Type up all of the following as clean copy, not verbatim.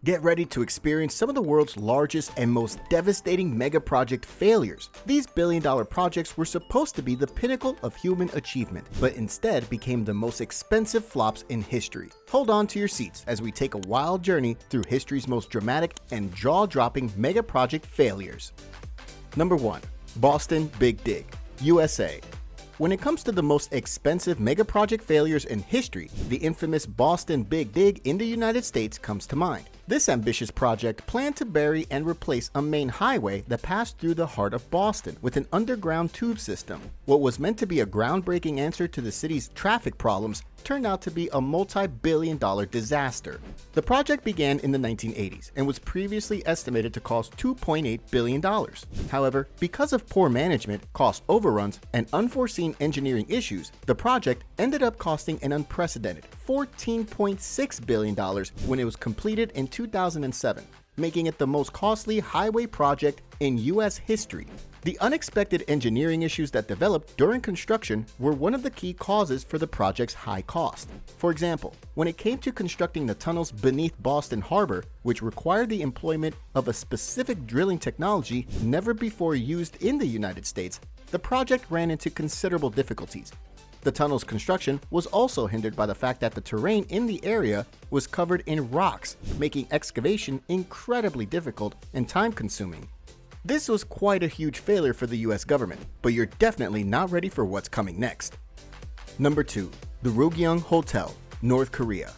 Get ready to experience some of the world's largest and most devastating megaproject failures. These billion-dollar projects were supposed to be the pinnacle of human achievement, but instead became the most expensive flops in history. Hold on to your seats as we take a wild journey through history's most dramatic and jaw-dropping megaproject failures. Number 1. Boston Big Dig, USA. When it comes to the most expensive megaproject failures in history, the infamous Boston Big Dig in the United States comes to mind. This ambitious project planned to bury and replace a main highway that passed through the heart of Boston with an underground tube system. What was meant to be a groundbreaking answer to the city's traffic problems turned out to be a multi-billion-dollar disaster. The project began in the 1980s and was previously estimated to cost $2.8 billion. However, because of poor management, cost overruns, and unforeseen engineering issues, the project ended up costing an unprecedented $14.6 billion when it was completed in 2007, making it the most costly highway project in U.S. history. The unexpected engineering issues that developed during construction were one of the key causes for the project's high cost. For example, when it came to constructing the tunnels beneath Boston Harbor, which required the employment of a specific drilling technology never before used in the United States, the project ran into considerable difficulties. The tunnel's construction was also hindered by the fact that the terrain in the area was covered in rocks, making excavation incredibly difficult and time-consuming. This was quite a huge failure for the US government, but you're definitely not ready for what's coming next. Number 2. The RYUGYONG Hotel, North Korea.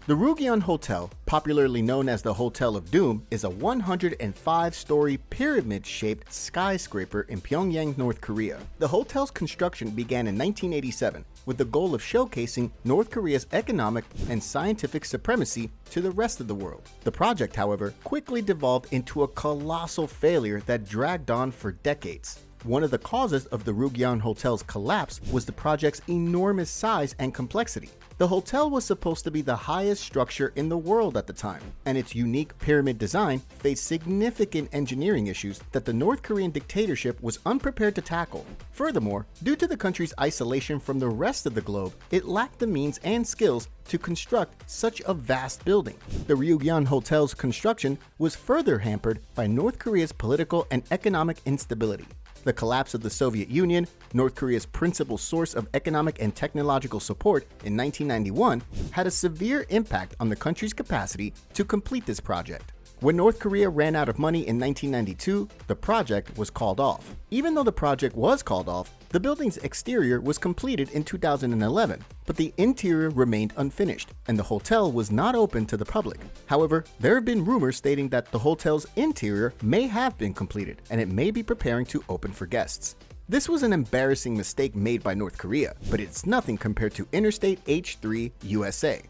The RYUGYONG Hotel, popularly known as the Hotel of Doom, is a 105-story pyramid-shaped skyscraper in Pyongyang, North Korea. The hotel's construction began in 1987 with the goal of showcasing North Korea's economic and scientific supremacy to the rest of the world. The project, however, quickly devolved into a colossal failure that dragged on for decades. One of the causes of the RYUGYONG Hotel's collapse was the project's enormous size and complexity. The hotel was supposed to be the highest structure in the world at the time, and its unique pyramid design faced significant engineering issues that the North Korean dictatorship was unprepared to tackle. Furthermore, due to the country's isolation from the rest of the globe, it lacked the means and skills to construct such a vast building. The RYUGYONG Hotel's construction was further hampered by North Korea's political and economic instability. The collapse of the Soviet Union, North Korea's principal source of economic and technological support in 1991, had a severe impact on the country's capacity to complete this project. When North Korea ran out of money in 1992, the project was called off. Even though the project was called off, the building's exterior was completed in 2011, but the interior remained unfinished, and the hotel was not open to the public. However, there have been rumors stating that the hotel's interior may have been completed, and it may be preparing to open for guests. This was an embarrassing mistake made by North Korea, but it's nothing compared to Interstate H3, USA.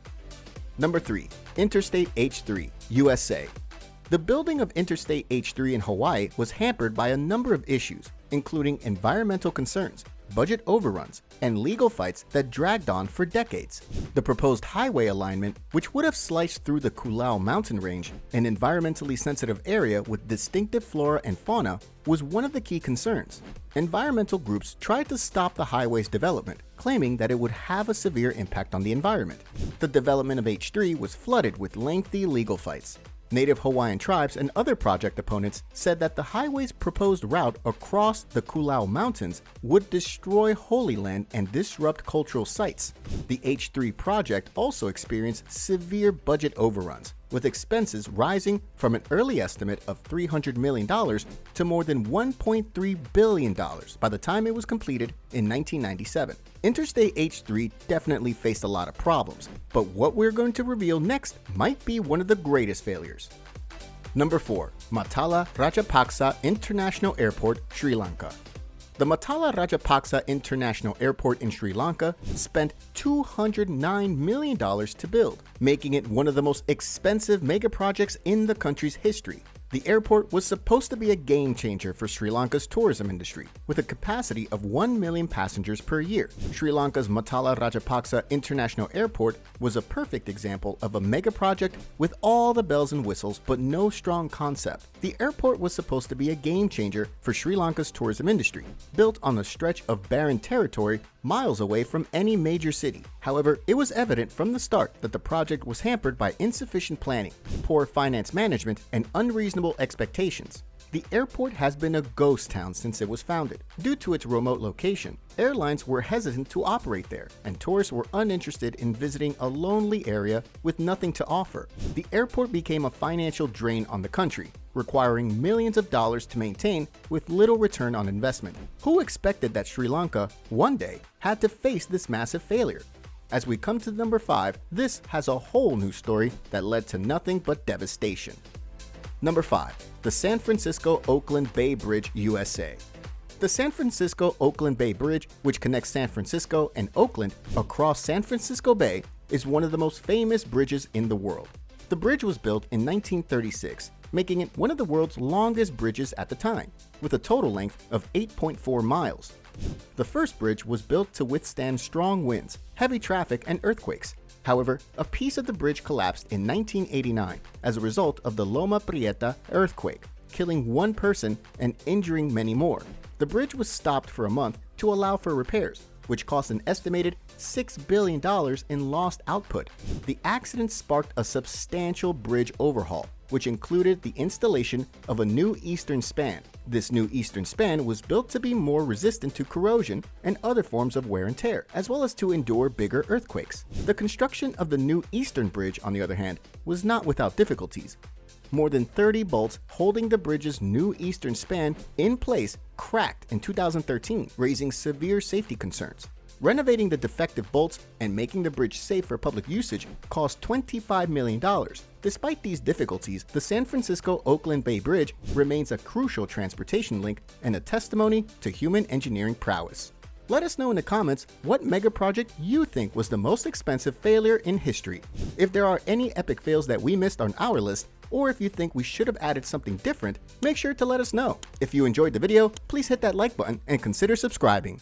Number 3. Interstate H3, USA. The building of Interstate H3 in Hawaii was hampered by a number of issues, including environmental concerns, budget overruns, and legal fights that dragged on for decades. The proposed highway alignment, which would have sliced through the Kulaw mountain range, an environmentally sensitive area with distinctive flora and fauna, was one of the key concerns. Environmental groups tried to stop the highway's development, claiming that it would have a severe impact on the environment. The development of H3 was flooded with lengthy legal fights. Native Hawaiian tribes and other project opponents said that the highway's proposed route across the Kulaw Mountains would destroy Holy Land and disrupt cultural sites. The H3 project also experienced severe budget overruns, with expenses rising from an early estimate of $300 million to more than $1.3 billion by the time it was completed in 1997. Interstate H3 definitely faced a lot of problems, but what we're going to reveal next might be one of the greatest failures. Number 4. MATTALA Rajapaksa International Airport, Sri Lanka. The MATTALA Rajapaksa International Airport in Sri Lanka spent $209 million to build, making it one of the most expensive megaprojects in the country's history. The airport was supposed to be a game changer for Sri Lanka's tourism industry, with a capacity of 1 million passengers per year. Sri Lanka's MATTALA Rajapaksa International Airport was a perfect example of a mega project with all the bells and whistles but no strong concept. The airport was supposed to be a game changer for Sri Lanka's tourism industry, built on a stretch of barren territory miles away from any major city. However, it was evident from the start that the project was hampered by insufficient planning, poor finance management, and unreasonable expectations. The airport has been a ghost town since it was founded. Due to its remote location, airlines were hesitant to operate there, and tourists were uninterested in visiting a lonely area with nothing to offer. The airport became a financial drain on the country, requiring millions of dollars to maintain with little return on investment. Who expected that Sri Lanka, one day, had to face this massive failure? As we come to number 5, this has a whole new story that led to nothing but devastation. Number 5. The San Francisco-Oakland Bay Bridge, USA. The San Francisco-Oakland Bay Bridge, which connects San Francisco and Oakland across San Francisco Bay, is one of the most famous bridges in the world. The bridge was built in 1936, making it one of the world's longest bridges at the time, with a total length of 8.4 miles. The first bridge was built to withstand strong winds, heavy traffic, and earthquakes. However, a piece of the bridge collapsed in 1989 as a result of the Loma Prieta earthquake, killing one person and injuring many more. The bridge was stopped for a month to allow for repairs, which cost an estimated $6 billion in lost output. The accident sparked a substantial bridge overhaul, which included the installation of a new eastern span. This new eastern span was built to be more resistant to corrosion and other forms of wear and tear, as well as to endure bigger earthquakes. The construction of the new eastern bridge, on the other hand, was not without difficulties. More than 30 bolts holding the bridge's new eastern span in place cracked in 2013, raising severe safety concerns. Renovating the defective bolts and making the bridge safe for public usage cost $25 million. Despite these difficulties, the San Francisco-Oakland Bay Bridge remains a crucial transportation link and a testimony to human engineering prowess. Let us know in the comments what mega project you think was the most expensive failure in history. If there are any epic fails that we missed on our list, or if you think we should have added something different, make sure to let us know. If you enjoyed the video, please hit that like button and consider subscribing.